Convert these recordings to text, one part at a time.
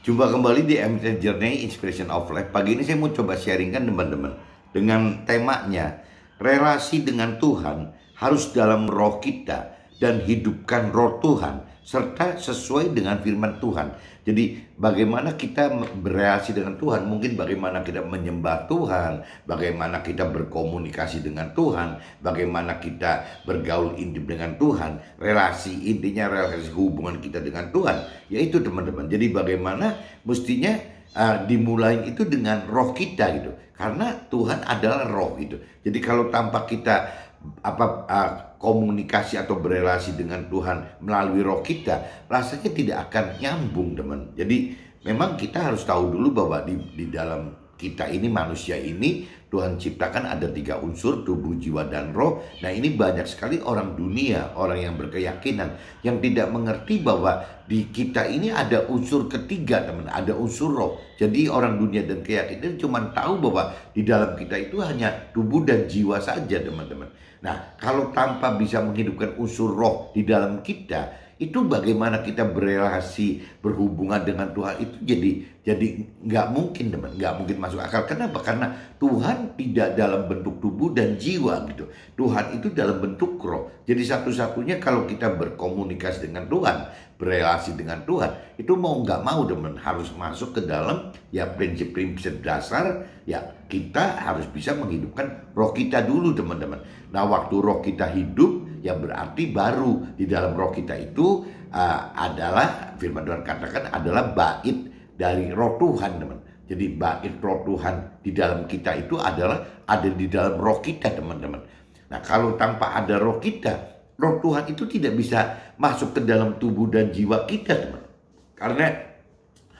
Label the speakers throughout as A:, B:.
A: Jumpa kembali di MT Journey Inspiration of Life. Pagi ini saya mau coba sharingkan teman-teman dengan temanya relasi dengan Tuhan harus dalam roh kita dan hidupkan roh Tuhan serta sesuai dengan firman Tuhan. Jadi bagaimana kita berrelasi dengan Tuhan, mungkin bagaimana kita menyembah Tuhan, bagaimana kita berkomunikasi dengan Tuhan, bagaimana kita bergaul intim dengan Tuhan, relasi intinya relasi hubungan kita dengan Tuhan, yaitu teman-teman. Jadi bagaimana mestinya dimulai itu dengan roh kita gitu, karena Tuhan adalah roh gitu. Jadi kalau tanpa kita komunikasi atau berelasi dengan Tuhan melalui roh kita, rasanya tidak akan nyambung teman. Jadi memang kita harus tahu dulu bahwa di dalam kita ini, manusia ini, Tuhan ciptakan ada 3 unsur, tubuh, jiwa, dan roh. Nah ini banyak sekali orang dunia, orang yang berkeyakinan yang tidak mengerti bahwa di kita ini ada unsur ketiga teman, ada unsur roh. Jadi orang dunia dan keyakinan cuma tahu bahwa di dalam kita itu hanya tubuh dan jiwa saja teman-teman. Nah kalau tanpa bisa menghidupkan unsur roh di dalam kita, itu bagaimana kita berelasi, berhubungan dengan Tuhan itu jadi nggak mungkin teman, nggak mungkin masuk akal. Kenapa? Karena Tuhan tidak dalam bentuk tubuh dan jiwa gitu. Tuhan itu dalam bentuk roh. Jadi satu-satunya kalau kita berkomunikasi dengan Tuhan, berelasi dengan Tuhan, itu mau nggak mau teman harus masuk ke dalam ya prinsip-prinsip dasar. Ya kita harus bisa menghidupkan roh kita dulu teman-teman. Nah waktu roh kita hidup, ya berarti baru di dalam roh kita itu adalah firman Tuhan katakan adalah bait dari roh Tuhan teman. Jadi bait roh Tuhan di dalam kita itu adalah ada di dalam roh kita teman-teman. Nah kalau tanpa ada roh kita, roh Tuhan itu tidak bisa masuk ke dalam tubuh dan jiwa kita teman. Karena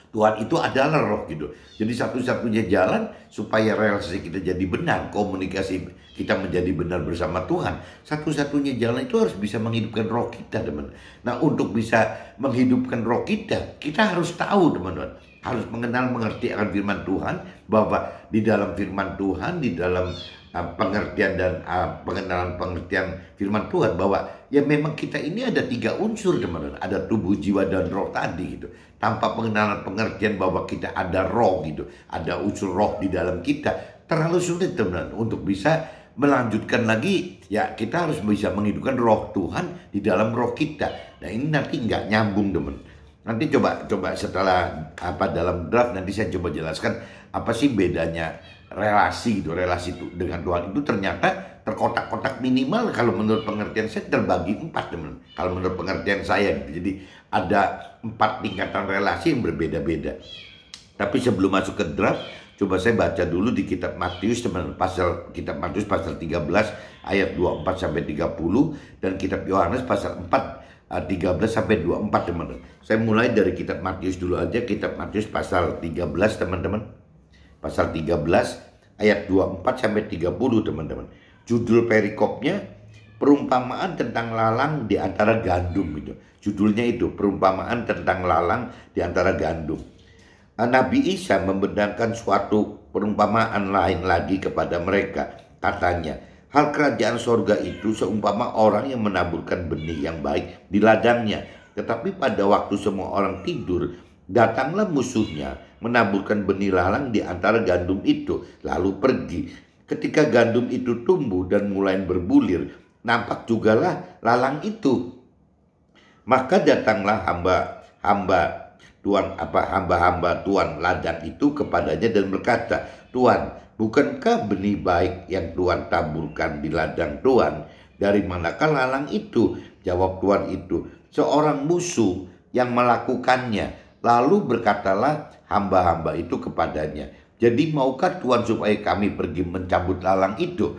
A: Tuhan itu adalah roh gitu. Jadi satu-satunya jalan supaya relasi kita jadi benar, komunikasi kita menjadi benar bersama Tuhan, satu-satunya jalan itu harus bisa menghidupkan roh kita teman. Nah untuk bisa menghidupkan roh kita, kita harus tahu teman-teman, harus mengenal mengerti akan firman Tuhan, bahwa di dalam firman Tuhan, di dalam pengertian dan pengenalan pengertian firman Tuhan, bahwa ya memang kita ini ada 3 unsur teman-teman, ada tubuh, jiwa, dan roh tadi gitu. Tanpa pengenalan pengertian bahwa kita ada roh gitu, ada unsur roh di dalam kita, terlalu sulit teman-teman untuk bisa melanjutkan lagi. Ya kita harus bisa menghidupkan roh Tuhan di dalam roh kita. Nah ini nanti nggak nyambung teman. Nanti coba setelah dalam draft nanti saya coba jelaskan apa sih bedanya relasi gitu, relasi dengan Tuhan itu ternyata terkotak-kotak minimal kalau menurut pengertian saya terbagi 4 teman. Kalau menurut pengertian saya gitu. Jadi ada 4 tingkatan relasi yang berbeda-beda. Tapi sebelum masuk ke draft, coba saya baca dulu di kitab Matius teman, kitab Matius pasal 13 ayat 24 sampai 30 dan kitab Yohanes pasal 4 13 sampai 24 teman-teman. Saya mulai dari kitab Matius dulu aja, kitab Matius pasal 13 teman-teman. Pasal 13 ayat 24 sampai 30 teman-teman. Judul perikopnya perumpamaan tentang lalang di antara gandum gitu. Judulnya itu perumpamaan tentang lalang di antara gandum. Nabi Isa membenarkan suatu perumpamaan lain lagi kepada mereka. Katanya, hal kerajaan sorga itu seumpama orang yang menaburkan benih yang baik di ladangnya. Tetapi pada waktu semua orang tidur, datanglah musuhnya menaburkan benih lalang di antara gandum itu, lalu pergi. Ketika gandum itu tumbuh dan mulai berbulir, nampak jugalah lalang itu. Maka datanglah hamba-hamba Tuan ladang itu kepadanya dan berkata, Tuan, bukankah benih baik yang Tuan taburkan di ladang Tuan? Dari manakah lalang itu? Jawab Tuan itu, seorang musuh yang melakukannya. Lalu berkatalah hamba-hamba itu kepadanya, jadi maukah Tuan supaya kami pergi mencabut lalang itu?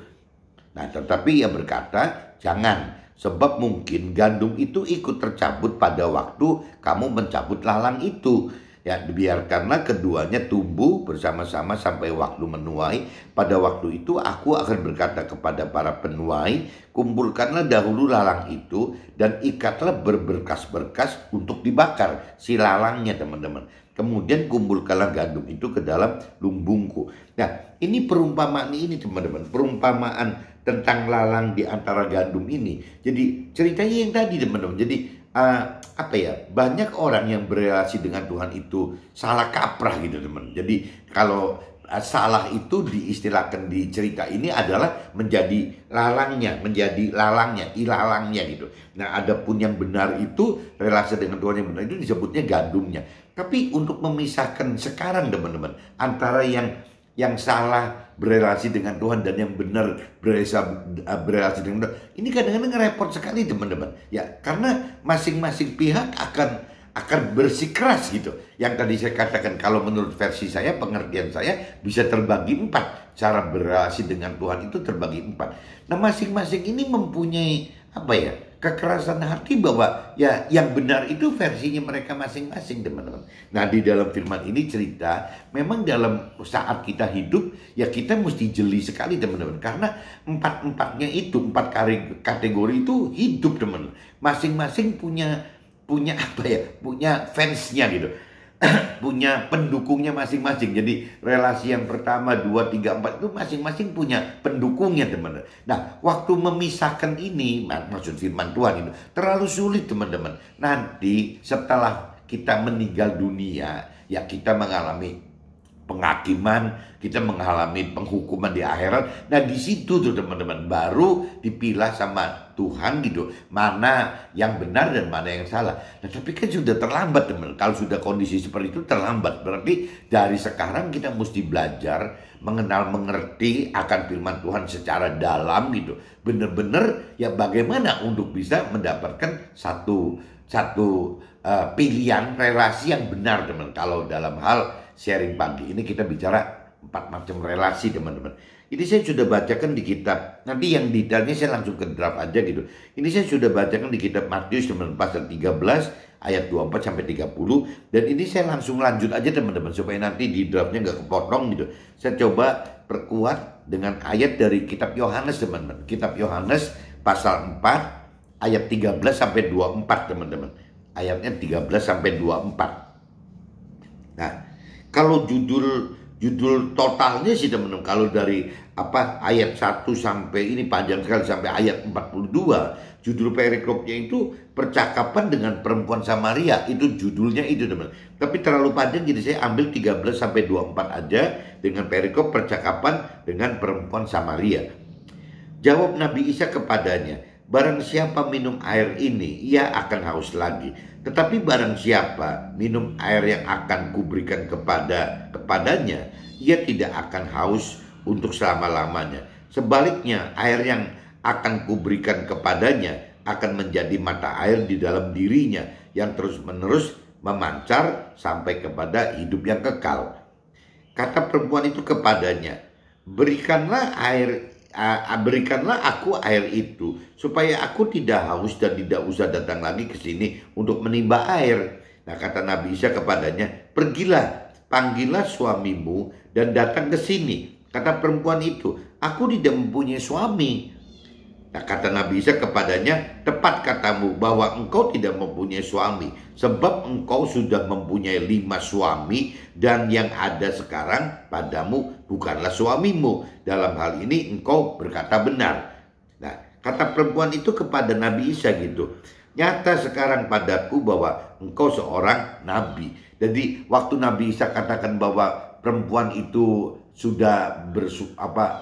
A: Nah tetapi ia berkata, jangan, sebab mungkin gandum itu ikut tercabut pada waktu kamu mencabut lalang itu. Ya biarkanlah keduanya tumbuh bersama-sama sampai waktu menuai. Pada waktu itu aku akan berkata kepada para penuai, kumpulkanlah dahulu lalang itu dan ikatlah berberkas-berkas untuk dibakar si lalangnya teman-teman. Kemudian kumpulkanlah gandum itu ke dalam lumbungku. Nah ini perumpamaan ini teman-teman, perumpamaan tentang lalang di antara gandum ini. Jadi ceritanya yang tadi teman-teman. Jadi apa ya, banyak orang yang berrelasi dengan Tuhan itu salah kaprah gitu teman. Jadi kalau salah itu diistilahkan di cerita ini adalah menjadi lalangnya, ilalangnya gitu. Nah, adapun yang benar itu, relasi dengan Tuhan yang benar itu disebutnya gandumnya. Tapi untuk memisahkan sekarang teman-teman, antara yang salah berrelasi dengan Tuhan dan yang benar berrelasi dengan Tuhan, ini kadang-kadang repot sekali teman-teman. Ya, karena masing-masing pihak akan bersikeras gitu. Yang tadi saya katakan, kalau menurut versi saya, pengertian saya bisa terbagi 4. Cara berrelasi dengan Tuhan itu terbagi 4. Nah, masing-masing ini mempunyai apa ya, kekerasan hati bahwa ya yang benar itu versinya mereka masing-masing teman-teman. Nah, di dalam firman ini cerita, memang dalam saat kita hidup ya kita mesti jeli sekali teman-teman, karena empat-empatnya itu, 4 kategori itu hidup teman. Masing-masing punya apa ya, punya fansnya gitu. Punya pendukungnya masing-masing. Jadi relasi yang pertama, 2, 3, 4 itu masing-masing punya pendukungnya teman-teman. Nah, waktu memisahkan ini, maksud firman Tuhan itu terlalu sulit teman-teman. Nanti setelah kita meninggal dunia, ya kita mengalami penghakiman, kita mengalami penghukuman di akhirat. Nah, di situ tuh teman-teman baru dipilah sama Tuhan gitu, mana yang benar dan mana yang salah. Nah, tapi kan sudah terlambat teman. Kalau sudah kondisi seperti itu terlambat. Berarti dari sekarang kita mesti belajar mengenal, mengerti akan firman Tuhan secara dalam gitu. Benar-benar ya bagaimana untuk bisa mendapatkan satu pilihan relasi yang benar teman. Kalau dalam hal sharing pagi ini kita bicara 4 macam relasi teman-teman. Ini saya sudah bacakan di kitab, nanti yang detailnya saya langsung ke draft aja gitu. Ini saya sudah bacakan di kitab Matius teman-teman, pasal 13 ayat 24 sampai 30. Dan ini saya langsung lanjut aja teman-teman, supaya nanti di draftnya nggak kepotong gitu. Saya coba perkuat dengan ayat dari kitab Yohanes teman-teman. Kitab Yohanes pasal 4 ayat 13 sampai 24 teman-teman. Ayatnya 13 sampai 24. Nah, kalau judul totalnya sih teman-teman, kalau dari ayat 1 sampai ini panjang sekali sampai ayat 42, judul perikopnya itu percakapan dengan perempuan Samaria, itu judulnya itu teman. Tapi terlalu panjang, jadi saya ambil 13 sampai 24 aja dengan perikop percakapan dengan perempuan Samaria. Jawab Nabi Isa kepadanya, barang siapa minum air ini, ia akan haus lagi. Tetapi barang siapa minum air yang akan kuberikan kepadanya, ia tidak akan haus untuk selama-lamanya. Sebaliknya, air yang akan kuberikan kepadanya akan menjadi mata air di dalam dirinya yang terus-menerus memancar sampai kepada hidup yang kekal. Kata perempuan itu kepadanya, berikanlah aku air itu, supaya aku tidak haus dan tidak usah datang lagi ke sini untuk menimba air. Nah, kata Nabi Isa kepadanya, pergilah, panggillah suamimu dan datang ke sini. Kata perempuan itu, aku tidak mempunyai suami. Nah, kata Nabi Isa kepadanya, tepat katamu bahwa engkau tidak mempunyai suami, sebab engkau sudah mempunyai 5 suami, dan yang ada sekarang padamu bukanlah suamimu. Dalam hal ini engkau berkata benar. Nah, kata perempuan itu kepada Nabi Isa gitu, nyata sekarang padaku bahwa engkau seorang nabi. Jadi waktu Nabi Isa katakan bahwa perempuan itu sudah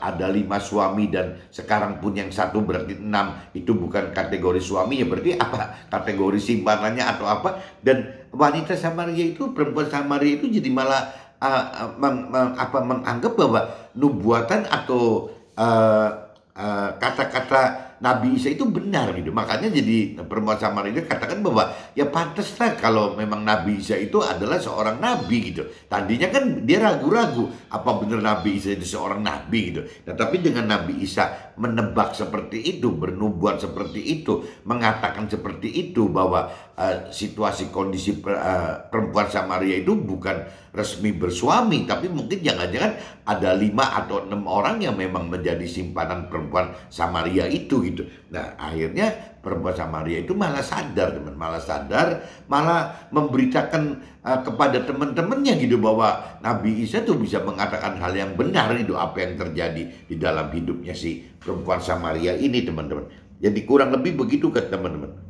A: ada 5 suami dan sekarang pun yang satu berarti 6, itu bukan kategori suaminya, berarti apa? Kategori simpanannya atau apa? Dan wanita Samaria itu, perempuan Samaria itu jadi malah menganggap bahwa nubuatan atau kata-kata Nabi Isa itu benar gitu. Makanya jadi perempuan Samaria katakan bahwa ya pantaslah kalau memang Nabi Isa itu adalah seorang nabi gitu. Tadinya kan dia ragu-ragu apa benar Nabi Isa itu seorang nabi gitu. Nah, tapi dengan Nabi Isa menebak seperti itu, bernubuat seperti itu, mengatakan seperti itu bahwa situasi kondisi perempuan Samaria itu bukan resmi bersuami, tapi mungkin jangan-jangan ada 5 atau 6 orang yang memang menjadi simpanan perempuan Samaria itu gitu. Nah, akhirnya perempuan Samaria itu malah sadar, malah memberitakan kepada teman-temannya gitu bahwa Nabi Isa tuh bisa mengatakan hal yang benar itu, apa yang terjadi di dalam hidupnya si perempuan Samaria ini teman-teman. Jadi kurang lebih begitu kan teman-teman.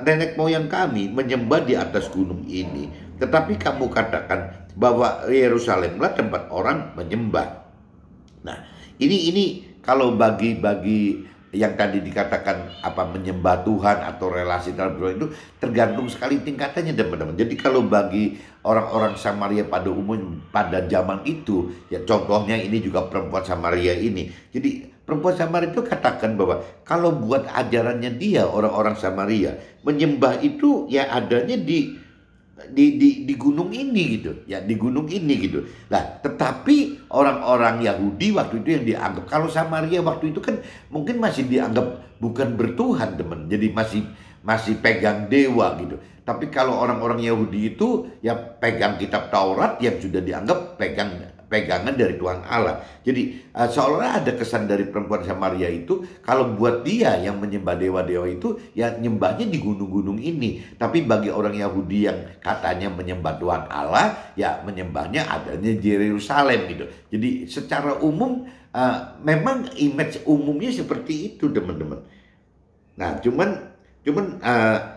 A: nenek moyang kami menyembah di atas gunung ini, tetapi kamu katakan bahwa Yerusalemlah tempat orang menyembah. Nah, ini kalau bagi yang tadi dikatakan apa menyembah Tuhan atau relasi dalam Tuhan itu tergantung sekali tingkatannya, teman-teman. Jadi kalau bagi orang-orang Samaria pada umum pada zaman itu, ya contohnya ini juga perempuan Samaria ini. Jadi perempuan Samaria itu katakan bahwa kalau buat ajarannya dia orang-orang Samaria menyembah itu ya adanya di gunung ini gitu ya, di gunung ini gitu. Nah, tetapi orang-orang Yahudi waktu itu yang dianggap, kalau Samaria waktu itu kan mungkin masih dianggap bukan bertuhan, teman. Jadi masih pegang dewa gitu. Tapi kalau orang-orang Yahudi itu ya pegang kitab Taurat yang sudah dianggap pegangan dari Tuhan Allah. Jadi seolah ada kesan dari perempuan Samaria itu kalau buat dia yang menyembah dewa-dewa itu ya nyembahnya di gunung-gunung ini. Tapi bagi orang Yahudi yang katanya menyembah Tuhan Allah ya menyembahnya adanya di Yerusalem gitu. Jadi secara umum memang image umumnya seperti itu, teman-teman. Nah, cuman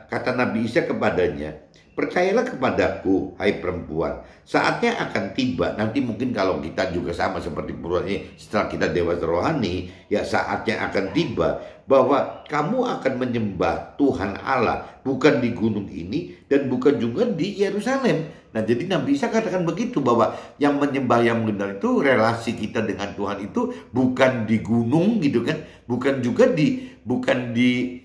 A: kata Nabi Isa kepadanya, percayalah kepadaku, hai perempuan, saatnya akan tiba. Nanti mungkin kalau kita juga sama seperti perempuan ini, setelah kita dewasa rohani, ya saatnya akan tiba bahwa kamu akan menyembah Tuhan Allah, bukan di gunung ini dan bukan juga di Yerusalem. Nah, jadi Nabi Isa katakan begitu, bahwa yang menyembah yang benar itu relasi kita dengan Tuhan itu bukan di gunung gitu kan, bukan di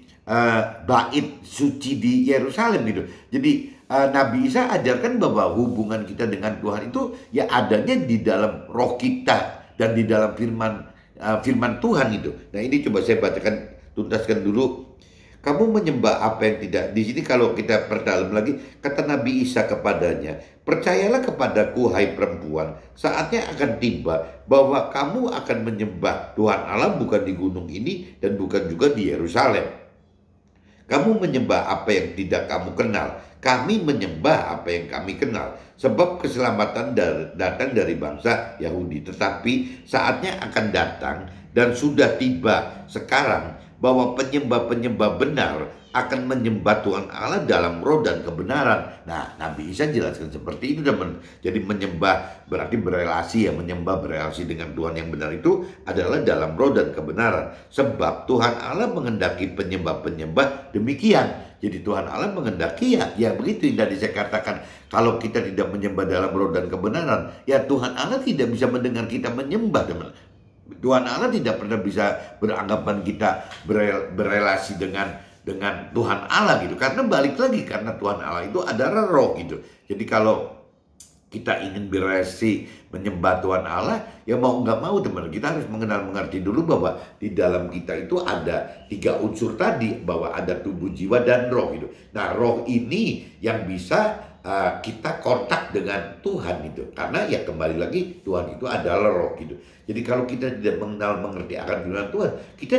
A: bait suci di Yerusalem gitu. Jadi Nabi Isa ajarkan bahwa hubungan kita dengan Tuhan itu ya adanya di dalam roh kita dan di dalam firman Tuhan itu. Nah, ini coba saya bacakan, tuntaskan dulu. Kamu menyembah apa yang tidak. Di sini kalau kita perdalam lagi, kata Nabi Isa kepadanya, percayalah kepadaku, hai perempuan, saatnya akan tiba bahwa kamu akan menyembah Tuhan Allah bukan di gunung ini dan bukan juga di Yerusalem. Kamu menyembah apa yang tidak kamu kenal. Kami menyembah apa yang kami kenal. Sebab keselamatan datang dari bangsa Yahudi. Tetapi saatnya akan datang dan sudah tiba sekarang bahwa penyembah-penyembah benar akan menyembah Tuhan Allah dalam roh dan kebenaran. Nah, Nabi Isa jelaskan seperti itu, teman. Jadi menyembah berarti berelasi, ya, menyembah berelasi dengan Tuhan yang benar itu adalah dalam roh dan kebenaran. Sebab Tuhan Allah menghendaki penyembah-penyembah demikian. Jadi Tuhan Allah menghendaki ya begitu yang tadi saya katakan. Kalau kita tidak menyembah dalam roh dan kebenaran, ya Tuhan Allah tidak bisa mendengar kita menyembah, teman. Tuhan Allah tidak pernah bisa beranggapan kita berelasi dengan Tuhan Allah gitu. Karena balik lagi, karena Tuhan Allah itu adalah roh gitu. Jadi kalau kita ingin berelasi menyembah Tuhan Allah, ya mau nggak mau, teman, kita harus mengerti dulu bahwa di dalam kita itu ada 3 unsur tadi, bahwa ada tubuh, jiwa, dan roh gitu. Nah, roh ini yang bisa kita kontak dengan Tuhan itu, karena ya kembali lagi Tuhan itu adalah roh gitu. Jadi kalau kita tidak mengenal mengerti akan firman Tuhan, kita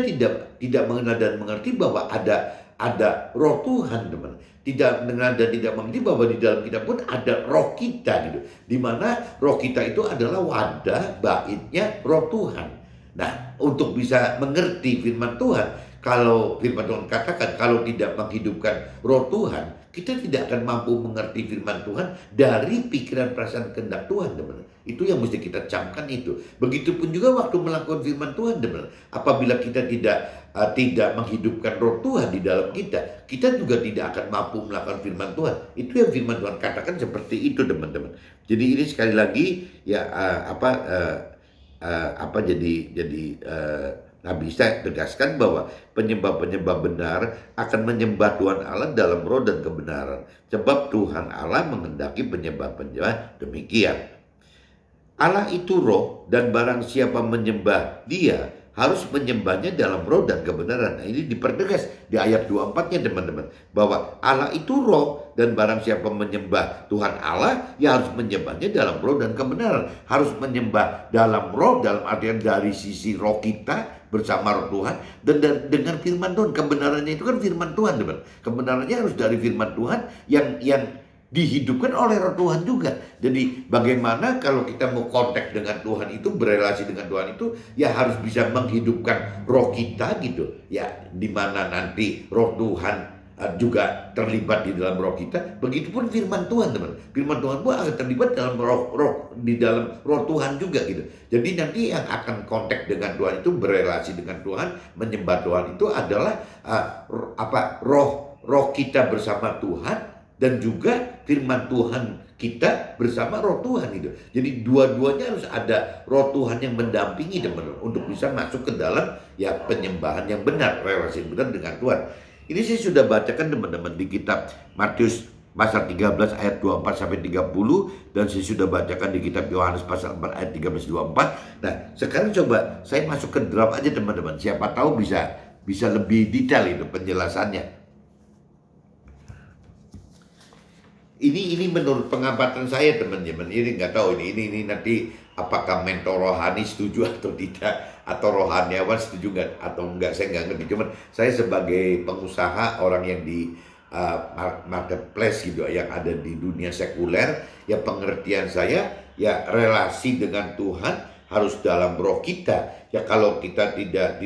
A: tidak mengenal dan mengerti bahwa ada roh Tuhan, teman. Tidak mengenal dan tidak mengerti bahwa di dalam kita pun ada roh kita gitu, dimana roh kita itu adalah wadah baitnya roh Tuhan. Nah, untuk bisa mengerti firman Tuhan, kalau firman Tuhan katakan kalau tidak menghidupkan roh Tuhan, kita tidak akan mampu mengerti firman Tuhan dari pikiran, perasaan, kehendak Tuhan, teman. Itu yang mesti kita camkan itu. Begitupun juga waktu melakukan firman Tuhan, teman. Apabila kita tidak menghidupkan roh Tuhan di dalam kita, kita juga tidak akan mampu melakukan firman Tuhan. Itu yang firman Tuhan katakan seperti itu, teman-teman. Jadi ini sekali lagi ya Nabi Isa tegaskan bahwa penyembah-penyembah benar akan menyembah Tuhan Allah dalam roh dan kebenaran. Sebab Tuhan Allah menghendaki penyembah-penyembah demikian. Allah itu roh, dan barang siapa menyembah dia harus menyembahnya dalam roh dan kebenaran. Nah, ini dipertegas di ayat 24-nya, teman-teman, bahwa Allah itu roh, dan barang siapa menyembah Tuhan Allah, ya harus menyembahnya dalam roh dan kebenaran. Harus menyembah dalam roh, dalam artian dari sisi roh kita bersama roh Tuhan, dan dengan firman Tuhan. Kebenarannya itu kan firman Tuhan, teman. Kebenarannya harus dari firman Tuhan yang dihidupkan oleh roh Tuhan juga. Jadi bagaimana kalau kita mau kontak dengan Tuhan itu, berelasi dengan Tuhan itu, ya harus bisa menghidupkan roh kita gitu. Ya, dimana nanti roh Tuhan juga terlibat di dalam roh kita. Begitupun firman Tuhan, teman. Firman Tuhan pun akan terlibat dalam di dalam roh Tuhan juga gitu. Jadi nanti yang akan kontak dengan Tuhan itu, berelasi dengan Tuhan, menyembah Tuhan itu adalah roh kita bersama Tuhan, dan juga firman Tuhan kita bersama roh Tuhan gitu. Jadi dua-duanya harus ada roh Tuhan yang mendampingi, teman-teman, untuk bisa masuk ke dalam ya penyembahan yang benar, relasi benar dengan Tuhan. Ini saya sudah bacakan, teman-teman, di kitab Matius pasal 13 ayat 24 sampai 30, dan saya sudah bacakan di kitab Yohanes pasal 4 ayat 13-24. Nah, sekarang coba saya masuk ke draft aja, teman-teman. Siapa tahu bisa lebih detail itu penjelasannya. Ini menurut pengamatan saya, teman-teman. Ini nggak tahu ini nanti apakah mentor rohani setuju atau tidak, atau rohaniawan setuju nggak atau enggak, saya nggak ngerti. Cuman saya sebagai pengusaha, orang yang di marketplace gitu, yang ada di dunia sekuler, ya pengertian saya ya relasi dengan Tuhan harus dalam roh kita. Ya kalau kita tidak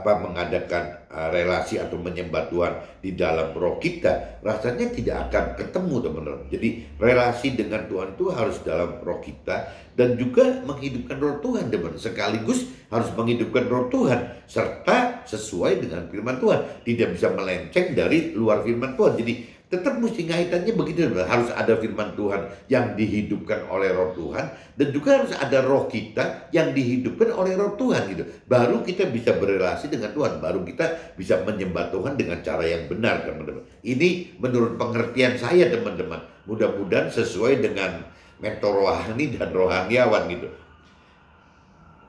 A: mengadakan relasi atau menyembah Tuhan di dalam roh kita, rasanya tidak akan ketemu, teman-teman. Jadi relasi dengan Tuhan itu harus dalam roh kita, dan juga menghidupkan roh Tuhan, teman-teman. Sekaligus harus menghidupkan roh Tuhan serta sesuai dengan firman Tuhan. Tidak bisa melenceng dari luar firman Tuhan. Jadi tetap mesti ngaitannya begitu, harus ada firman Tuhan yang dihidupkan oleh roh Tuhan, dan juga harus ada roh kita yang dihidupkan oleh roh Tuhan gitu. Baru kita bisa berelasi dengan Tuhan, baru kita bisa menyembah Tuhan dengan cara yang benar, teman-teman. Ini menurut pengertian saya, teman-teman. Mudah-mudahan sesuai dengan mentor rohani dan rohaniawan gitu.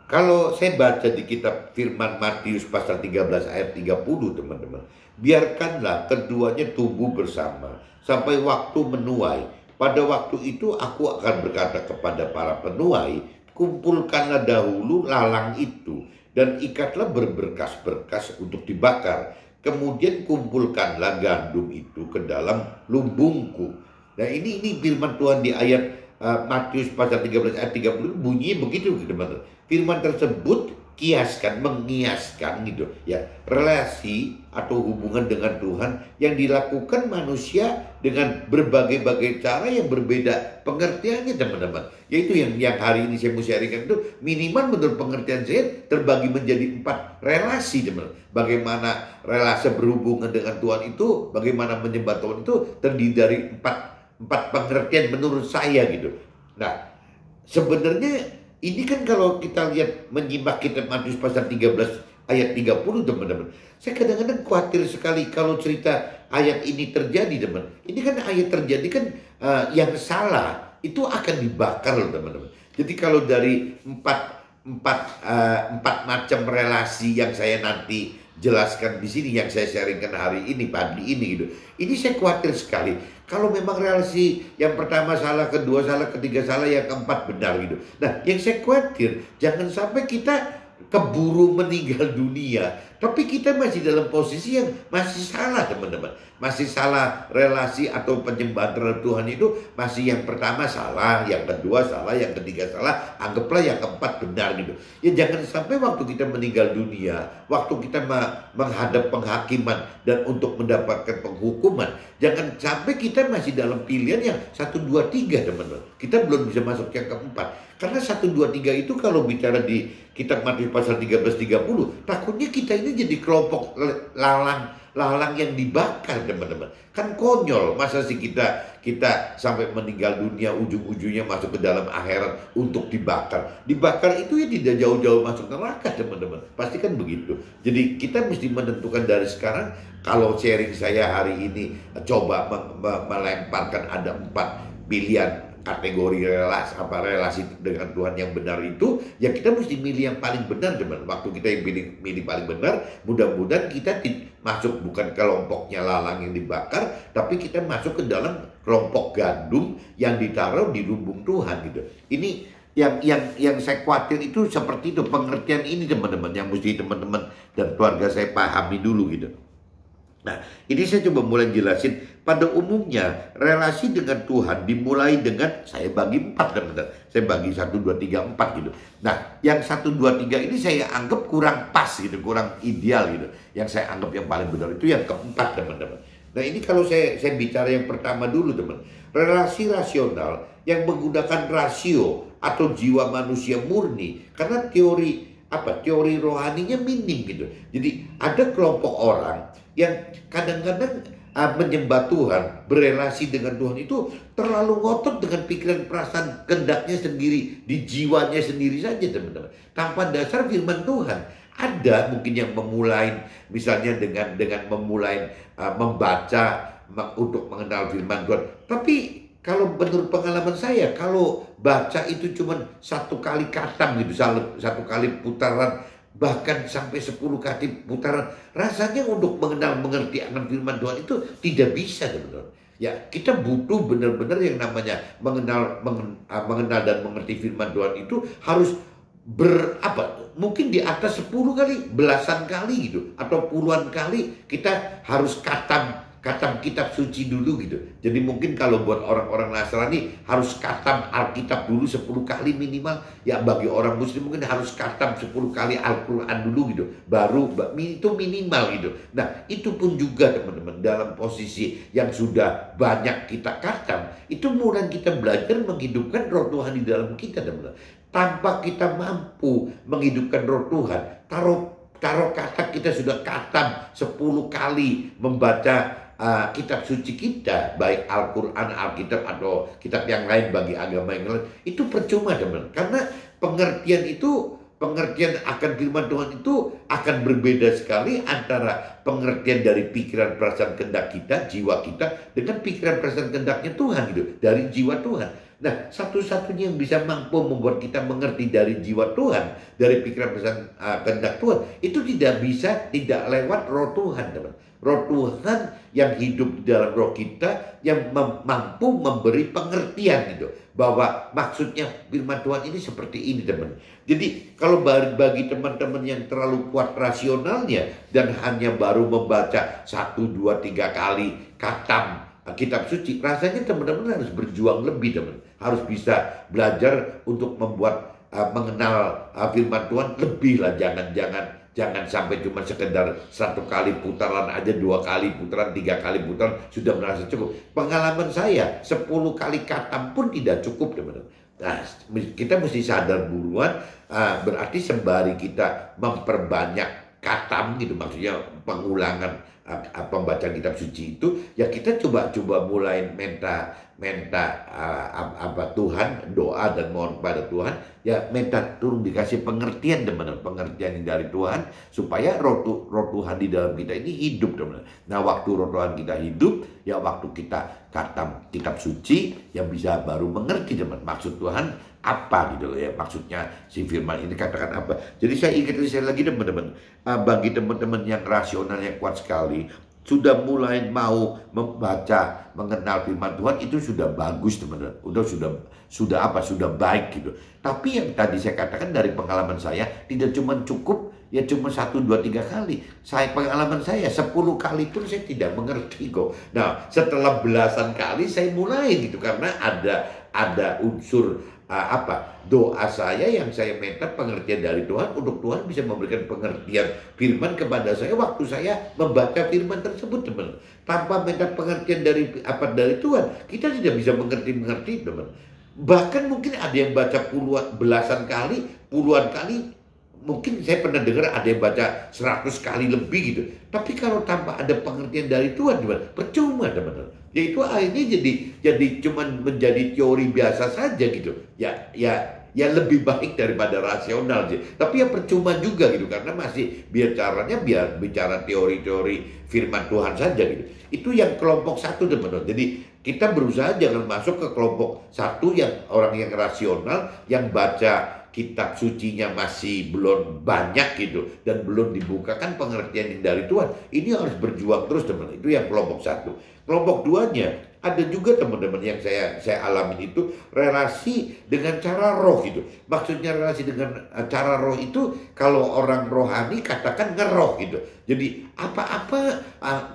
A: Kalau saya baca di kitab firman Matius pasal 13 ayat 30, teman-teman, biarkanlah keduanya tumbuh bersama sampai waktu menuai. Pada waktu itu aku akan berkata kepada para penuai, kumpulkanlah dahulu lalang itu dan ikatlah berberkas-berkas untuk dibakar. Kemudian kumpulkanlah gandum itu ke dalam lumbungku. Nah ini firman Tuhan di ayat Matius pasal 13 ayat 30 bunyinya begitu, teman-teman. Firman tersebut mengiaskan gitu ya, relasi atau hubungan dengan Tuhan yang dilakukan manusia dengan berbagai-bagai cara yang berbeda pengertiannya, teman-teman. Yaitu yang hari ini saya mau sharingkan itu, minimal menurut pengertian saya terbagi menjadi 4 relasi, teman-teman. Bagaimana relasi berhubungan dengan Tuhan itu, bagaimana menyembah Tuhan itu terdiri dari 4 pengertian menurut saya gitu. Nah, sebenarnya ini kan kalau kita lihat menyimak kitab Matius pasal 13 ayat 30, teman-teman. Saya kadang-kadang khawatir sekali kalau cerita ayat ini terjadi, teman. Ini kan ayat terjadi kan yang salah itu akan dibakar, teman-teman. Jadi kalau dari empat macam relasi yang saya nanti jelaskan di sini, yang saya sharingkan hari ini, pagi ini gitu. Ini saya khawatir sekali. Kalau memang relasi yang pertama salah, kedua salah, ketiga salah, yang keempat benar gitu. Nah, yang saya khawatir jangan sampai kita keburu meninggal dunia, tapi kita masih dalam posisi yang masih salah, teman-teman. Masih salah relasi atau penyembahan terhadap Tuhan itu masih yang pertama salah, yang kedua salah, yang ketiga salah, anggaplah yang keempat benar gitu. Ya jangan sampai waktu kita meninggal dunia, waktu kita menghadap penghakiman dan untuk mendapatkan penghukuman, jangan sampai kita masih dalam pilihan yang 1, 2, 3, teman-teman. Kita belum bisa masuk yang keempat. Karena 1, 2, 3 itu kalau bicara di kitab Matius pasal 13-30, takutnya kita ini jadi kelompok lalang yang dibakar, teman-teman. Kan konyol, masa sih kita sampai meninggal dunia ujung-ujungnya masuk ke dalam akhirat untuk dibakar. Dibakar itu ya tidak jauh-jauh masuk neraka, teman-teman. Pasti kan begitu. Jadi kita mesti menentukan dari sekarang. Kalau sharing saya hari ini coba melemparkan ada 4 pilihan kategori relasi dengan Tuhan yang benar itu, ya kita mesti milih yang paling benar, teman. Waktu kita yang milih paling benar, mudah-mudahan kita masuk bukan kelompoknya lalang yang dibakar, tapi kita masuk ke dalam kelompok gandum yang ditaruh di lumbung Tuhan gitu. Ini yang saya khawatir itu seperti itu, pengertian ini, teman-teman, yang mesti teman-teman dan keluarga saya pahami dulu gitu. Nah, ini saya coba mulai jelasin. Pada umumnya, relasi dengan Tuhan dimulai dengan, saya bagi 4, teman-teman. Saya bagi 1, 2, 3, 4 gitu. Nah, yang 1, 2, 3 ini saya anggap kurang pas gitu, kurang ideal gitu. Yang saya anggap yang paling benar itu yang keempat, teman-teman. Nah ini kalau saya bicara yang pertama dulu teman. Relasi rasional yang menggunakan rasio atau jiwa manusia murni. Karena teori rohaninya minim gitu. Jadi ada kelompok orang yang kadang-kadang menyembah Tuhan, berelasi dengan Tuhan itu terlalu ngotot dengan pikiran perasaan kehendaknya sendiri, di jiwanya sendiri saja teman-teman. Tanpa dasar firman Tuhan. Ada mungkin yang memulai misalnya dengan memulai membaca untuk mengenal firman Tuhan. Tapi kalau menurut pengalaman saya, kalau baca itu cuma satu kali khatam gitu, satu kali putaran, bahkan sampai 10 kali putaran, rasanya untuk mengerti akan firman Tuhan itu tidak bisa teman-teman. Ya, kita butuh benar-benar yang namanya mengenal dan mengerti firman Tuhan itu harus mungkin di atas 10 kali, belasan kali gitu, atau puluhan kali kita harus khatam kitab suci dulu gitu. Jadi mungkin kalau buat orang-orang Nasrani harus khatam Alkitab dulu 10 kali minimal. Ya bagi orang Muslim mungkin harus khatam 10 kali Al-Quran dulu gitu. Baru itu minimal gitu. Nah itu pun juga teman-teman dalam posisi yang sudah banyak kita khatam, itu mulai kita belajar menghidupkan roh Tuhan di dalam kita teman-teman. Tanpa kita mampu menghidupkan roh Tuhan, taruh kata kita sudah khatam 10 kali membaca kitab suci kita, baik Al-Quran, Alkitab atau kitab yang lain bagi agama yang lain, itu percuma teman. Karena pengertian akan firman Tuhan itu akan berbeda sekali antara pengertian dari pikiran perasaan kehendak kita, jiwa kita, dengan pikiran perasaan kehendaknya Tuhan gitu, dari jiwa Tuhan. Nah, satu-satunya yang bisa mampu membuat kita mengerti dari jiwa Tuhan, dari pikiran perasaan kehendak Tuhan, itu tidak lewat roh Tuhan, teman. Roh Tuhan yang hidup di dalam roh kita, yang mampu memberi pengertian gitu, bahwa maksudnya firman Tuhan ini seperti ini teman. Jadi kalau bagi teman-teman yang terlalu kuat rasionalnya dan hanya baru membaca 1, 2, 3 kali khatam kitab suci, rasanya teman-teman harus berjuang lebih teman. Harus bisa belajar untuk mengenal firman Tuhan lebih lah. Jangan sampai cuma sekedar 1 kali putaran aja, 2 kali putaran, 3 kali putaran sudah merasa cukup. Pengalaman saya 10 kali khatam pun tidak cukup teman-teman. Nah, kita mesti sadar duluan, berarti sembari kita memperbanyak khatam gitu, maksudnya pengulangan pembacaan kitab suci itu, ya kita coba mulai minta Tuhan, doa dan mohon kepada Tuhan, ya minta turun dikasih pengertian teman-teman, pengertian dari Tuhan, supaya roh Tuhan di dalam kita ini hidup teman-teman. Nah waktu roh Tuhan kita hidup, ya waktu kita khatam kitab suci, yang bisa baru mengerti teman maksud Tuhan apa gitu loh ya, maksudnya si firman ini katakan apa. Jadi saya ingatkan lagi teman-teman, bagi teman-teman yang rasional yang kuat sekali, sudah mulai mau membaca, mengenal firman Tuhan, itu sudah bagus teman-teman. Sudah baik gitu. Tapi yang tadi saya katakan dari pengalaman saya, tidak cuma cukup ya cuma 1, 2, 3 kali. Pengalaman saya 10 kali pun saya tidak mengerti kok. Nah setelah belasan kali saya mulai gitu, karena ada unsur doa saya yang saya minta pengertian dari Tuhan, untuk Tuhan bisa memberikan pengertian firman kepada saya waktu saya membaca firman tersebut teman. Tanpa minta pengertian dari Tuhan, kita tidak bisa mengerti teman. Bahkan mungkin ada yang baca belasan kali, puluhan kali. Mungkin saya pernah dengar ada yang baca 100 kali lebih gitu. Tapi kalau tanpa ada pengertian dari Tuhan, percuma teman-teman. Yaitu akhirnya jadi cuman menjadi teori biasa saja gitu. Ya lebih baik daripada rasional sih. Tapi ya percuma juga gitu, karena masih bicara teori-teori firman Tuhan saja gitu. Itu yang kelompok 1 teman-teman. Jadi kita berusaha jangan masuk ke kelompok 1 yang orang yang rasional, yang baca kitab sucinya masih belum banyak gitu, dan belum dibukakan pengertian dari Tuhan. Ini harus berjuang terus teman-teman. Itu yang kelompok 1. Kelompok 2-nya ada juga teman-teman yang saya alamin, itu relasi dengan cara roh gitu. Maksudnya relasi dengan cara roh itu, kalau orang rohani katakan ngeroh gitu. Jadi apa-apa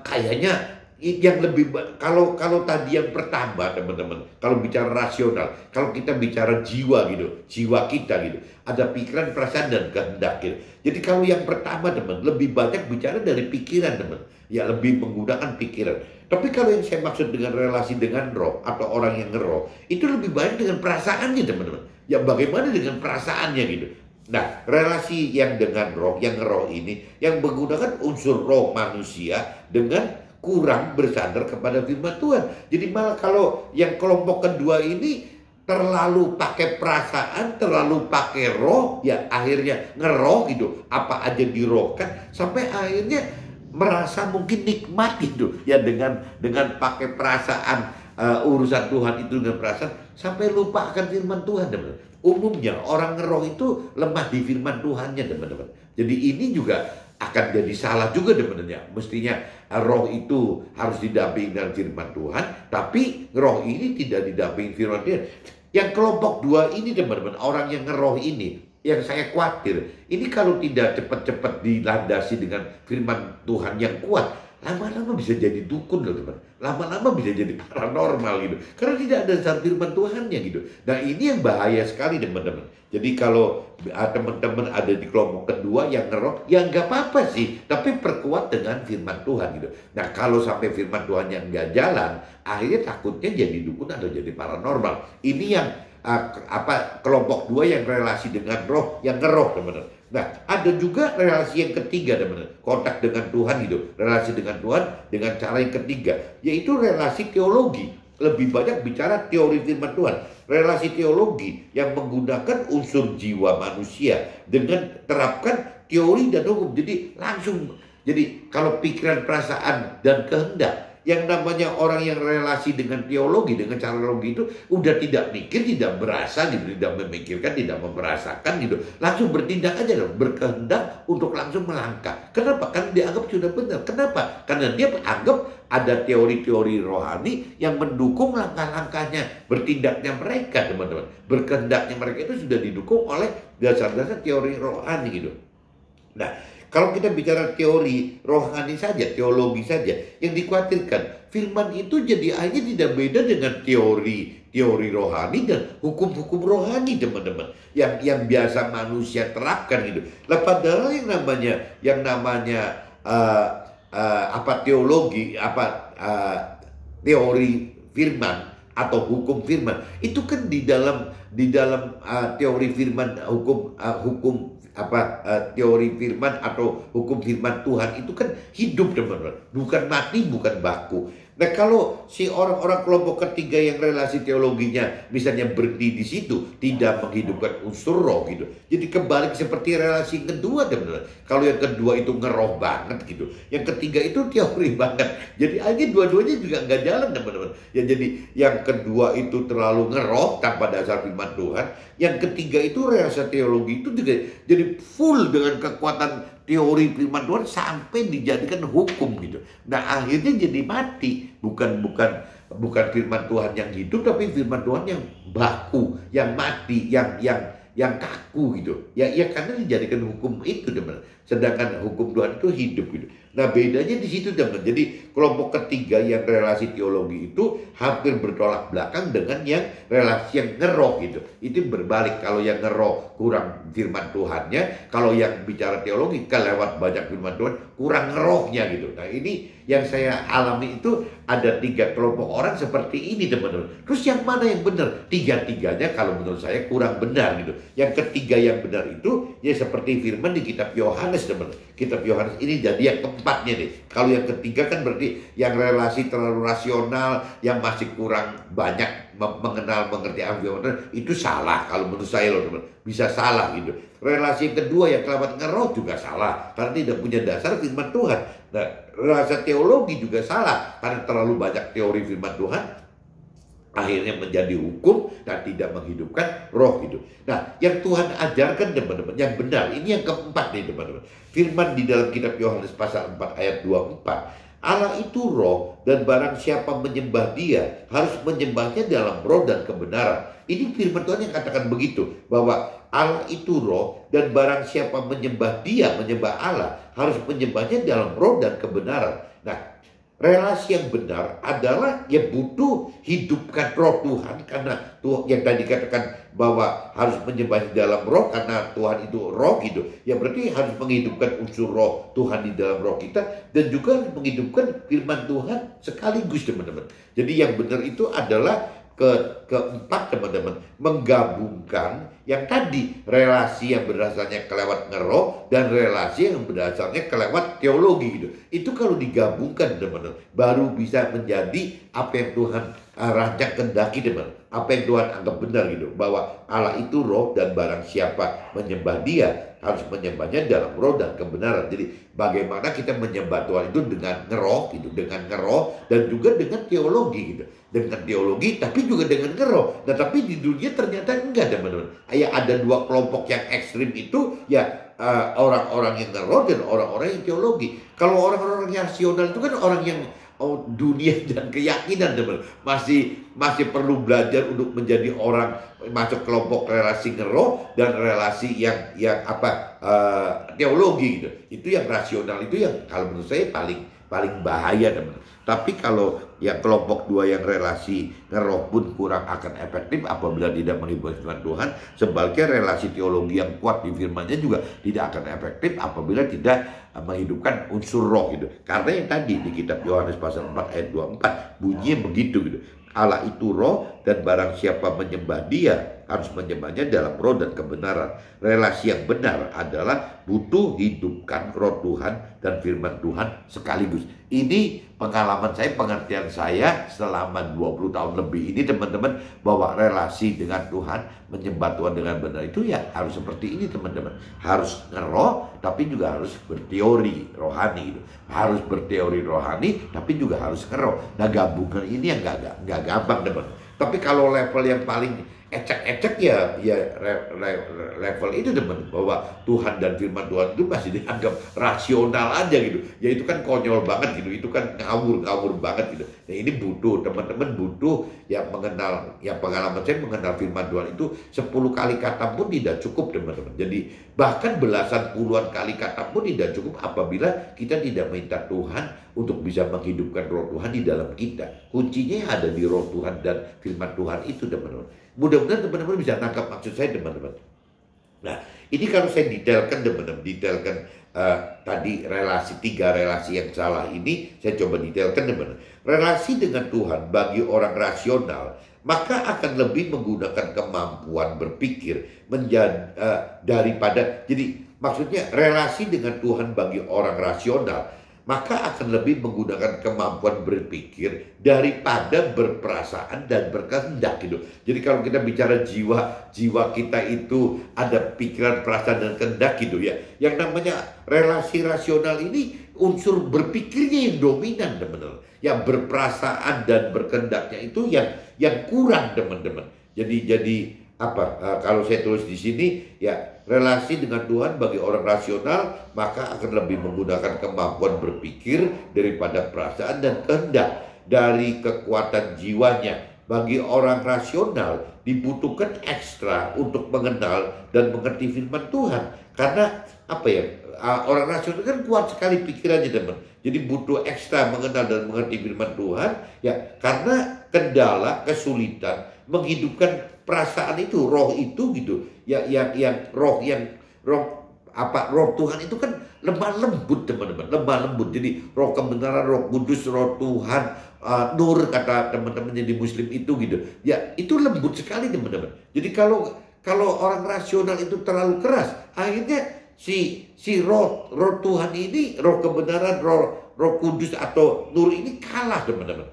A: kayaknya yang lebih kalau kalau tadi yang pertama teman-teman, kalau bicara rasional, kalau kita bicara jiwa gitu, jiwa kita gitu, ada pikiran, perasaan dan kehendak gitu. Jadi kalau yang pertama teman, lebih banyak bicara dari pikiran teman, ya lebih menggunakan pikiran. Tapi kalau yang saya maksud dengan relasi dengan roh atau orang yang ngeroh, itu lebih banyak dengan perasaannya teman-teman. Ya bagaimana dengan perasaannya gitu. Nah, relasi yang dengan roh, yang ngeroh ini, yang menggunakan unsur roh manusia dengan kurang bersandar kepada firman Tuhan. Jadi malah kalau yang kelompok kedua ini terlalu pakai perasaan, terlalu pakai roh, ya akhirnya ngeroh gitu, apa aja dirohkan, sampai akhirnya merasa mungkin nikmat gitu, ya dengan pakai perasaan, urusan Tuhan itu dengan perasaan, sampai lupa akan firman Tuhan teman-teman. Umumnya orang ngeroh itu lemah di firman Tuhannya teman-teman. Jadi ini juga akan jadi salah juga teman-teman. Mestinya roh itu harus didampingi dengan firman Tuhan, tapi roh ini tidak didampingi firman Tuhan. Yang kelompok dua ini teman-teman, orang yang ngeroh ini, yang saya khawatir, ini kalau tidak cepat-cepat dilandasi dengan firman Tuhan yang kuat, lama-lama bisa jadi dukun loh teman. Lama-lama bisa jadi paranormal gitu. Karena tidak ada dasar firman Tuhannya gitu. Nah ini yang bahaya sekali teman-teman. Jadi kalau teman-teman ada di kelompok kedua yang ngeroh, ya nggak apa-apa sih. Tapi perkuat dengan firman Tuhan gitu. Nah kalau sampai firman Tuhan yang nggak jalan, akhirnya takutnya jadi dukun atau jadi paranormal. Ini yang kelompok dua yang relasi dengan roh, yang ngeroh teman-teman. Nah, ada juga relasi yang ketiga teman-teman, kontak dengan Tuhan gitu, relasi dengan Tuhan dengan cara yang ketiga, yaitu relasi teologi. Lebih banyak bicara teori firman Tuhan, relasi teologi yang menggunakan unsur jiwa manusia dengan terapkan teori dan hukum. Jadi langsung, jadi kalau pikiran, perasaan dan kehendak, yang namanya orang yang relasi dengan teologi, dengan cara teologi itu udah tidak mikir, tidak berasa gitu, tidak memikirkan, tidak memperasakan gitu, langsung bertindak aja dong, berkehendak untuk langsung melangkah. Kenapa? Karena dianggap sudah benar. Kenapa? Karena dia anggap ada teori-teori rohani yang mendukung langkah-langkahnya, bertindaknya mereka teman-teman, berkehendaknya mereka itu sudah didukung oleh dasar-dasar teori rohani gitu. Nah, kalau kita bicara teori rohani saja, teologi saja, yang dikhawatirkan firman itu jadi akhirnya tidak beda dengan teori rohani dan hukum-hukum rohani teman-teman, yang biasa manusia terapkan gitu. Lah padahal yang namanya teologi, teori firman atau hukum firman itu kan di dalam teori firman, teori firman atau hukum firman Tuhan itu kan hidup teman-teman, bukan mati, bukan baku. Nah kalau si orang-orang kelompok ketiga yang relasi teologinya misalnya berhenti di situ, tidak menghidupkan unsur roh gitu, jadi kebalik seperti relasi kedua teman-teman. Kalau yang kedua itu ngeroh banget gitu, yang ketiga itu teori banget, jadi aja dua-duanya juga nggak jalan teman-teman. Ya jadi yang kedua itu terlalu ngeroh tanpa dasar firman Tuhan, yang ketiga itu relasi teologi itu juga jadi full dengan kekuatan teori firman Tuhan sampai dijadikan hukum gitu. Nah akhirnya jadi mati, bukan firman Tuhan yang hidup, tapi firman Tuhan yang baku, yang mati, yang kaku gitu. Ya karena dijadikan hukum itu teman. Sedangkan hukum Tuhan itu hidup gitu. Nah bedanya di situ teman. Jadi kelompok ketiga yang relasi teologi itu hampir bertolak belakang dengan yang relasi yang ngeroh gitu. Itu berbalik, kalau yang ngeroh kurang firman Tuhannya, kalau yang bicara teologi kelewat banyak firman Tuhan, kurang ngerohnya gitu. Nah ini yang saya alami itu ada 3 kelompok orang seperti ini teman-teman. Terus yang mana yang benar? Tiga-tiganya kalau menurut saya kurang benar gitu. Yang ketiga yang benar itu ya seperti firman di kitab Yohanes teman-teman. Kitab Yohanes ini jadi yang keempatnya nih. Kalau yang ketiga kan berarti yang relasi terlalu rasional, yang masih kurang banyak mengerti firman itu salah kalau menurut saya loh teman. Bisa salah gitu. Relasi yang kedua yang kelewat ngeroh juga salah karena tidak punya dasar firman Tuhan. Nah, relasi teologi juga salah karena terlalu banyak teori firman Tuhan, akhirnya menjadi hukum dan tidak menghidupkan roh gitu. Nah, yang Tuhan ajarkan teman-teman, yang benar, ini yang keempat nih teman-teman. Firman di dalam kitab Yohanes pasal 4 ayat 24. Allah itu roh dan barang siapa menyembah dia harus menyembahnya dalam roh dan kebenaran. Ini firman Tuhan yang katakan begitu, bahwa Allah itu roh dan barang siapa menyembah dia, menyembah Allah, harus menyembahnya dalam roh dan kebenaran. Nah, relasi yang benar adalah ya butuh hidupkan roh Tuhan, karena Tuhan yang tadi katakan bahwa harus menyembah di dalam roh karena Tuhan itu roh gitu. Ya berarti harus menghidupkan unsur roh Tuhan di dalam roh kita, dan juga harus menghidupkan firman Tuhan sekaligus, teman-teman. Jadi yang benar itu adalah keempat, teman-teman, menggabungkan yang tadi relasi yang berdasarnya kelewat ngeroh dan relasi yang berdasarnya kelewat teologi gitu. Itu kalau digabungkan, teman-teman, baru bisa menjadi apa yang Tuhan rancang kendaki, teman. Apa yang Tuhan anggap benar gitu, bahwa Allah itu roh dan barang siapa menyembah Dia harus menyembahnya dalam roh dan kebenaran. Jadi bagaimana kita menyembah Tuhan itu dengan ngeroh gitu, dengan ngeroh dan juga dengan teologi gitu. Dengan teologi tapi juga dengan ngeroh. Nah, tapi di dunia ternyata enggak, teman-teman. Ya ada dua kelompok yang ekstrim itu, ya orang-orang yang ngeroh dan orang-orang yang teologi. Kalau orang-orang yang rasional itu kan orang yang dunia dan keyakinan, teman, masih perlu belajar untuk menjadi orang masuk kelompok relasi ngeroh dan relasi yang teologi gitu. Itu yang rasional, itu yang kalau menurut saya paling bahaya, teman. Tapi kalau yang kelompok dua yang relasi ngeroh pun kurang akan efektif apabila tidak menghibur firman Tuhan. Sebaliknya relasi teologi yang kuat di firman-Nya juga tidak akan efektif apabila tidak menghidupkan unsur roh gitu. Karena yang tadi di kitab Yohanes pasal 4 ayat 24 bunyinya begitu gitu. Allah itu roh dan barang siapa menyembah Dia harus menyembahnya dalam roh dan kebenaran. Relasi yang benar adalah butuh hidupkan roh Tuhan dan firman Tuhan sekaligus. Ini pengalaman saya, pengertian saya selama 20 tahun lebih ini, teman-teman, bahwa relasi dengan Tuhan, menyembah Tuhan dengan benar itu ya harus seperti ini, teman-teman. Harus ngeroh tapi juga harus berteori rohani gitu. Harus berteori rohani tapi juga harus ngeroh. Nah, gabungan ini yang nggak gampang, teman. Tapi kalau level yang paling ecek-ecek ya level itu, teman, bahwa Tuhan dan firman Tuhan itu masih dianggap rasional aja gitu. Ya itu kan konyol banget gitu, itu kan ngawur banget gitu. Ya ini butuh, teman-teman, butuh yang mengenal, yang pengalaman saya mengenal firman Tuhan itu 10 kali kata pun tidak cukup, teman-teman. Jadi bahkan belasan puluhan kali kata pun tidak cukup apabila kita tidak minta Tuhan untuk bisa menghidupkan roh Tuhan di dalam kita. Kuncinya ada di roh Tuhan dan firman Tuhan itu, teman-teman. Mudah-mudahan teman-teman bisa tangkap maksud saya, teman-teman. Nah, ini kalau saya detailkan, teman-teman, tadi tiga relasi yang salah ini, saya coba detailkan, teman-teman. Relasi dengan Tuhan bagi orang rasional, maka akan lebih menggunakan kemampuan berpikir daripada, jadi maksudnya relasi dengan Tuhan bagi orang rasional, maka akan lebih menggunakan kemampuan berpikir daripada berperasaan dan berkehendak gitu. Jadi kalau kita bicara jiwa kita itu ada pikiran, perasaan dan kehendak gitu ya. Yang namanya relasi rasional ini unsur berpikirnya yang dominan, teman-teman. Yang berperasaan dan berkehendaknya itu yang kurang, teman-teman. Jadi kalau saya tulis di sini ya, relasi dengan Tuhan bagi orang rasional maka akan lebih menggunakan kemampuan berpikir daripada perasaan dan kehendak dari kekuatan jiwanya. Bagi orang rasional dibutuhkan ekstra untuk mengenal dan mengerti firman Tuhan. Karena orang rasional kan kuat sekali pikirannya, teman. Jadi butuh ekstra mengenal dan mengerti firman Tuhan ya, karena kendala, kesulitan menghidupkan perasaan itu, roh itu gitu. Roh Tuhan itu kan lemah lembut, teman-teman, lemah lembut. Jadi roh kebenaran, roh kudus, roh Tuhan, nur kata teman-teman yang di Muslim itu gitu. Ya itu lembut sekali, teman-teman. Jadi kalau orang rasional itu terlalu keras, akhirnya si roh Tuhan ini, roh kebenaran, roh kudus atau nur ini kalah, teman-teman.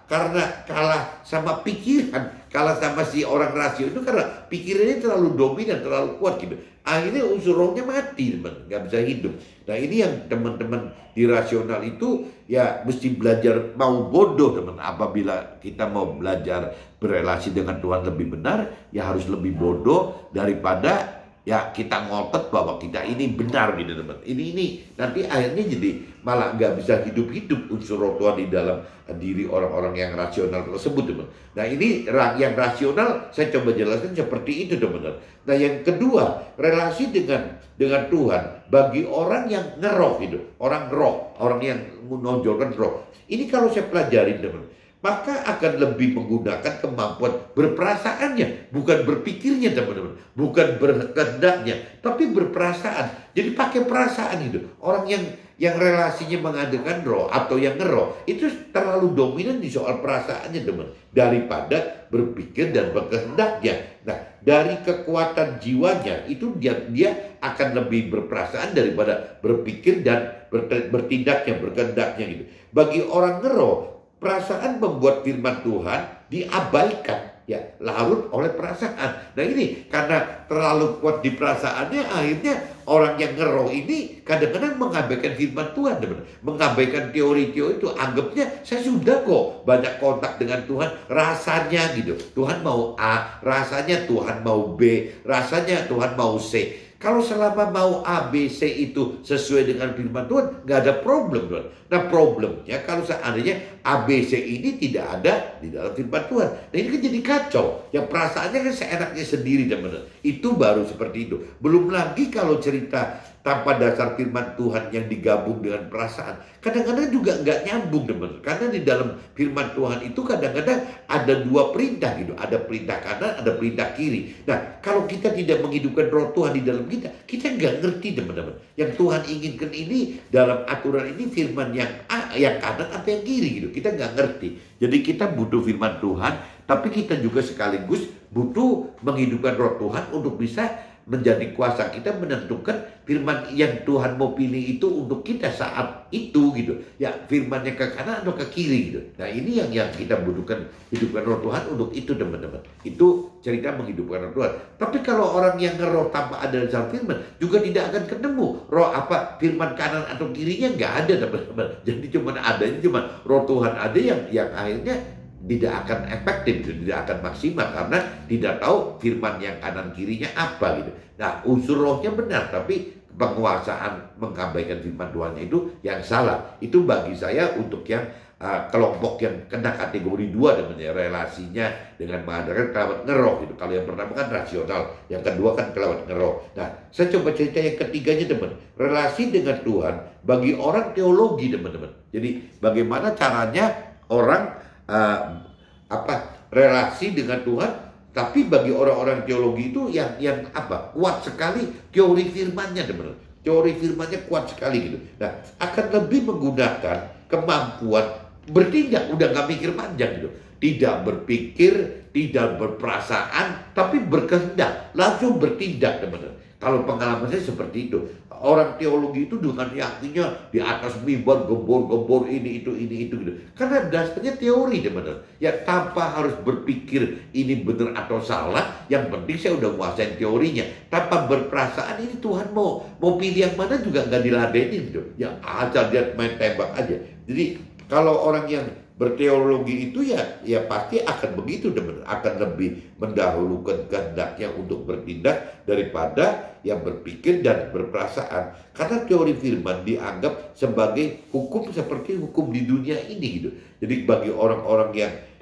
A: Karena kalah sama pikiran, kalah sama si orang rasio itu karena pikirannya terlalu dominan, terlalu kuat gitu. Akhirnya unsur rohnya mati, teman, nggak bisa hidup. Nah ini yang teman-teman di rasional itu ya mesti belajar mau bodoh, teman. Apabila kita mau belajar berelasi dengan Tuhan lebih benar, ya harus lebih bodoh daripada ya kita ngotot bahwa kita ini benar gitu teman. Ini nanti akhirnya jadi malah nggak bisa hidup unsur roh Tuhan di dalam diri orang-orang yang rasional tersebut teman. Nah ini yang rasional saya coba jelaskan seperti itu teman. Nah yang kedua, relasi dengan Tuhan bagi orang yang ngeroh gitu, orang yang menonjolkan roh. Ini kalau saya pelajarin teman, maka akan lebih menggunakan kemampuan berperasaannya, bukan berpikirnya teman-teman, bukan berkehendaknya, tapi berperasaan. Jadi pakai perasaan itu. Orang yang relasinya mengadakan roh atau yang ngeroh itu terlalu dominan di soal perasaannya teman, daripada berpikir dan berkehendaknya. Nah, dari kekuatan jiwanya itu dia akan lebih berperasaan daripada berpikir dan bertindaknya, berkehendaknya gitu. Bagi orang ngeroh, perasaan membuat firman Tuhan diabaikan, ya, larut oleh perasaan. Nah ini karena terlalu kuat di perasaannya, akhirnya orang yang ngeroh ini kadang-kadang mengabaikan firman Tuhan, teman. Mengabaikan teori-teori itu, anggapnya saya sudah kok banyak kontak dengan Tuhan, rasanya gitu. Tuhan mau A, rasanya Tuhan mau B, rasanya Tuhan mau C. Kalau selama mau A, B, C itu sesuai dengan firman Tuhan, nggak ada problem, Tuhan. Nah problemnya kalau seandainya A, B, C ini tidak ada di dalam firman Tuhan. Nah ini kan jadi kacau. Yang perasaannya kan seenaknya sendiri, teman-teman. Itu baru seperti itu. Belum lagi kalau cerita tanpa dasar firman Tuhan yang digabung dengan perasaan, kadang-kadang juga nggak nyambung, teman-teman. Karena di dalam firman Tuhan itu kadang-kadang ada dua perintah gitu. Ada perintah kanan, ada perintah kiri. Nah kalau kita tidak menghidupkan roh Tuhan di dalam kita nggak ngerti, teman-teman. Yang Tuhan inginkan ini dalam aturan ini firman yang A, yang kanan atau yang kiri gitu. Kita nggak ngerti. Jadi kita butuh firman Tuhan, tapi kita juga sekaligus butuh menghidupkan roh Tuhan untuk bisa menjadi kuasa kita menentukan firman yang Tuhan mau pilih itu untuk kita saat itu gitu. Ya firmannya ke kanan atau ke kiri gitu. Nah ini yang kita butuhkan, hidupkan roh Tuhan untuk itu, teman-teman. Itu cerita menghidupkan roh Tuhan. Tapi kalau orang yang ngeroh tanpa ada dasar firman juga tidak akan ketemu roh apa firman kanan atau kirinya, nggak ada, teman-teman. Jadi cuma roh Tuhan ada yang akhirnya tidak akan efektif, tidak akan maksimal karena tidak tahu firman yang kanan kirinya apa gitu. Nah unsur rohnya benar, tapi penguasaan mengabaikan firman Tuhan itu yang salah. Itu bagi saya untuk yang kelompok yang kena kategori 2, namanya relasinya dengan mengadakan kelewat ngeroh gitu. Kalau yang pertama kan rasional, yang kedua kan kelewat ngeroh. Nah saya coba cerita yang ketiganya, teman. Relasi dengan Tuhan bagi orang teologi, teman-teman. Jadi bagaimana caranya orang relasi dengan Tuhan, tapi bagi orang-orang teologi itu yang kuat sekali teori firmannya, teman-teman. Teori firmannya kuat sekali gitu. Nah, akan lebih menggunakan kemampuan bertindak, udah nggak mikir panjang gitu. Tidak berpikir, tidak berperasaan, tapi berkehendak, langsung bertindak, teman-teman. Kalau pengalaman saya seperti itu. Orang teologi itu dengan yakinnya di atas mimbar gembor-gembor ini itu gitu. Karena dasarnya teori, teman-teman. Ya tanpa harus berpikir ini benar atau salah, yang penting saya udah menguasai teorinya. Tanpa berperasaan ini Tuhan mau pilih yang mana juga nggak diladenin gitu. Ya asal dia main tembak aja. Jadi kalau orang yang berteologi itu ya pasti akan begitu, teman. Akan lebih mendahulukan kehendaknya untuk bertindak daripada yang berpikir dan berperasaan. Karena teori firman dianggap sebagai hukum seperti hukum di dunia ini gitu. Jadi bagi orang-orang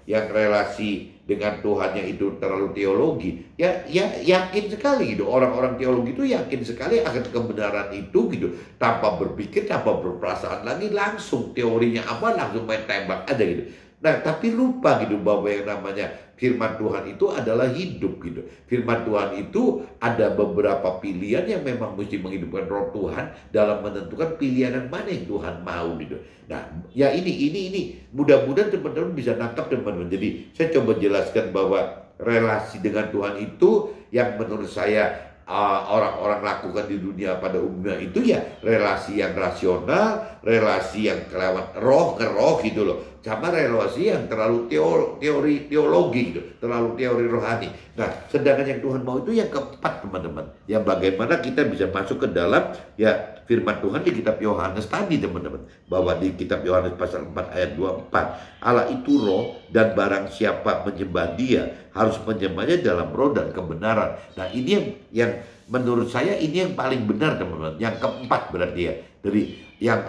A: yang relasi dengan Tuhannya itu terlalu teologi, ya yakin sekali gitu. Orang-orang teologi itu yakin sekali akan kebenaran itu gitu, tanpa berpikir, tanpa berperasaan lagi, langsung teorinya apa langsung main tembak aja gitu. Nah tapi lupa gitu bahwa yang namanya firman Tuhan itu adalah hidup gitu. Firman Tuhan itu ada beberapa pilihan yang memang mesti menghidupkan roh Tuhan dalam menentukan pilihan yang mana yang Tuhan mau gitu. Nah ya ini mudah-mudahan teman-teman bisa nangkap, teman-teman. Jadi saya coba jelaskan bahwa relasi dengan Tuhan itu yang menurut saya orang-orang lakukan di dunia pada umumnya itu ya relasi yang rasional, relasi yang kelewat ngeroh gitu loh. sama relasi yang terlalu teori teologi gitu, terlalu teori rohani. Nah, sedangkan yang Tuhan mau itu yang keempat, teman-teman. Yang bagaimana kita bisa masuk ke dalam ya firman Tuhan di kitab Yohanes tadi, teman-teman. Bahwa di kitab Yohanes pasal 4 ayat 24, Allah itu roh dan barang siapa menyembah Dia harus menyembahnya dalam roh dan kebenaran. Nah, ini yang menurut saya ini yang paling benar, teman-teman. Yang keempat berarti ya. Dari yang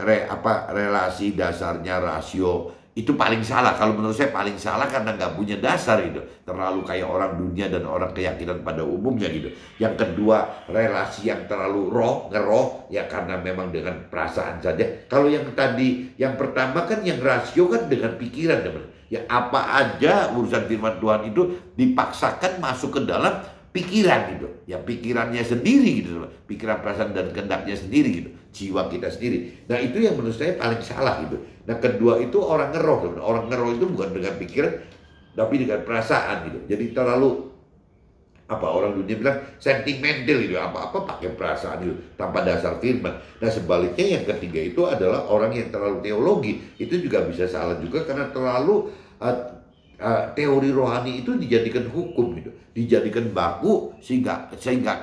A: relasi dasarnya rasio itu paling salah. Kalau menurut saya paling salah karena nggak punya dasar gitu. Terlalu kayak orang dunia dan orang keyakinan pada umumnya gitu. Yang kedua, relasi yang terlalu ngeroh ya karena memang dengan perasaan saja. Kalau yang tadi, yang pertama kan yang rasio kan dengan pikiran, teman. Ya apa aja urusan firman Tuhan itu dipaksakan masuk ke dalam pikiran gitu. Ya pikirannya sendiri gitu, teman. Pikiran, perasaan dan kehendaknya sendiri gitu. Jiwa kita sendiri. Nah itu yang menurut saya paling salah gitu. Nah kedua itu orang ngeroh, teman. Orang ngeroh itu bukan dengan pikiran tapi dengan perasaan gitu. Jadi terlalu orang dunia bilang sentimental gitu, apa-apa pakai perasaan gitu tanpa dasar firman. Nah sebaliknya yang ketiga itu adalah orang yang terlalu teologi. Itu juga bisa salah juga karena terlalu teori rohani itu dijadikan hukum gitu, dijadikan baku sehingga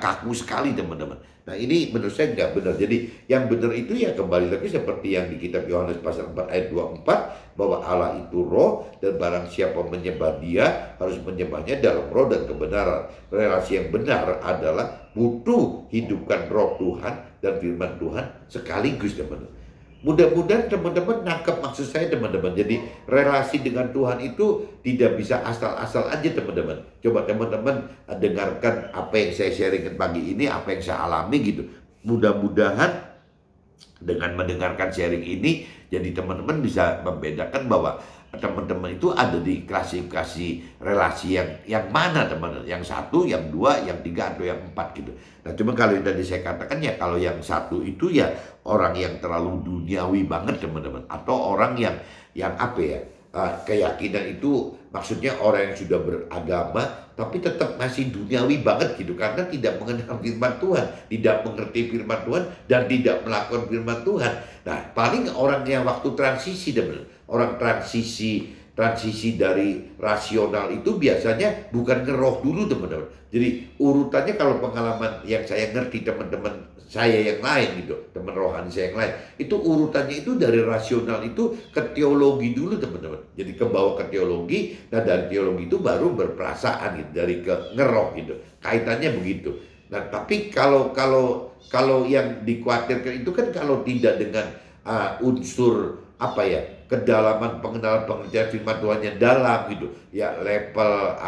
A: kaku sekali, teman-teman. Nah ini menurut saya nggak benar. Jadi yang benar itu ya kembali lagi seperti yang di kitab Yohanes pasal 4 ayat 24, bahwa Allah itu roh dan barang siapa menyembah Dia harus menyembahnya dalam roh dan kebenaran. Relasi yang benar adalah butuh hidupkan roh Tuhan dan firman Tuhan sekaligus, teman-teman. Mudah-mudahan teman-teman nangkep maksud saya, teman-teman. Jadi relasi dengan Tuhan itu tidak bisa asal-asal aja, teman-teman. Coba teman-teman dengarkan apa yang saya sharingkan pagi ini, apa yang saya alami gitu. Mudah-mudahan dengan mendengarkan sharing ini, jadi teman-teman bisa membedakan bahwa teman-teman itu ada di klasifikasi relasi yang mana, teman-teman. Yang satu, yang dua, yang tiga, atau yang empat gitu. Nah cuma kalau yang tadi saya katakan ya, kalau yang satu itu ya orang yang terlalu duniawi banget, teman-teman. Atau orang yang apa ya, keyakinan itu maksudnya orang yang sudah beragama tapi tetap masih duniawi banget gitu, karena tidak mengenal firman Tuhan, tidak mengerti firman Tuhan, dan tidak melakukan firman Tuhan. Nah paling orang yang waktu transisi, teman-teman, orang transisi dari rasional itu biasanya bukan ngeroh dulu, teman-teman. Jadi urutannya kalau pengalaman yang saya ngerti teman-teman saya yang lain gitu, teman rohani saya yang lain, itu urutannya itu dari rasional itu ke teologi dulu, teman-teman. Jadi ke bawah ke teologi, nah dari teologi itu baru berperasaan gitu, dari ke ngeroh gitu. Kaitannya begitu. Nah tapi kalau yang dikhawatirkan itu kan kalau tidak dengan unsur kedalaman pengenalan pengertian firman Tuhan yang dalam gitu ya, level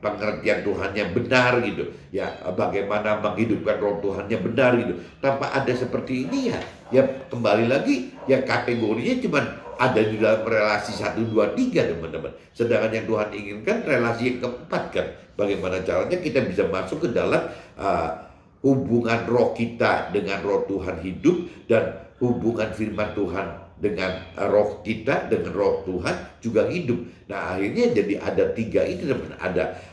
A: pengertian Tuhannya benar gitu ya, bagaimana menghidupkan roh Tuhannya benar gitu. Tanpa ada seperti ini ya kembali lagi ya kategorinya cuman ada di dalam relasi 1, 2, 3, teman-teman. Sedangkan yang Tuhan inginkan relasi yang keempat kan, bagaimana caranya kita bisa masuk ke dalam hubungan roh kita dengan roh Tuhan hidup, dan hubungan firman Tuhan dengan roh kita, dengan roh Tuhan juga hidup. Nah akhirnya jadi ada tiga ini, teman.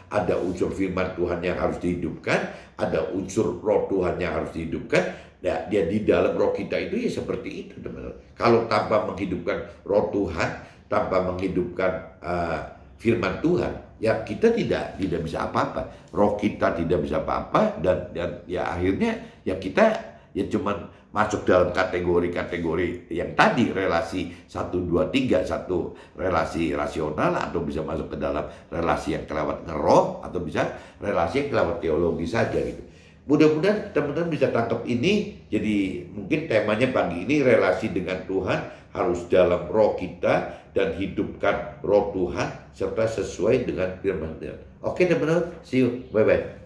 A: Ada unsur firman Tuhan yang harus dihidupkan, ada unsur roh Tuhan yang harus dihidupkan. Nah, dia di dalam roh kita itu ya seperti itu, teman. Kalau tanpa menghidupkan roh Tuhan, tanpa menghidupkan firman Tuhan, ya kita tidak bisa apa-apa. Roh kita tidak bisa apa-apa, dan ya akhirnya ya kita ya cuman masuk dalam kategori-kategori yang tadi, relasi 1, 2, 3, satu relasi rasional, atau bisa masuk ke dalam relasi yang kelewat ngeroh, atau bisa relasi yang kelewat teologi saja gitu. Mudah-mudahan teman-teman bisa tangkap ini. Jadi mungkin temanya pagi ini relasi dengan Tuhan harus dalam roh kita dan hidupkan roh Tuhan serta sesuai dengan firman Tuhan. Oke teman-teman, see you, bye-bye.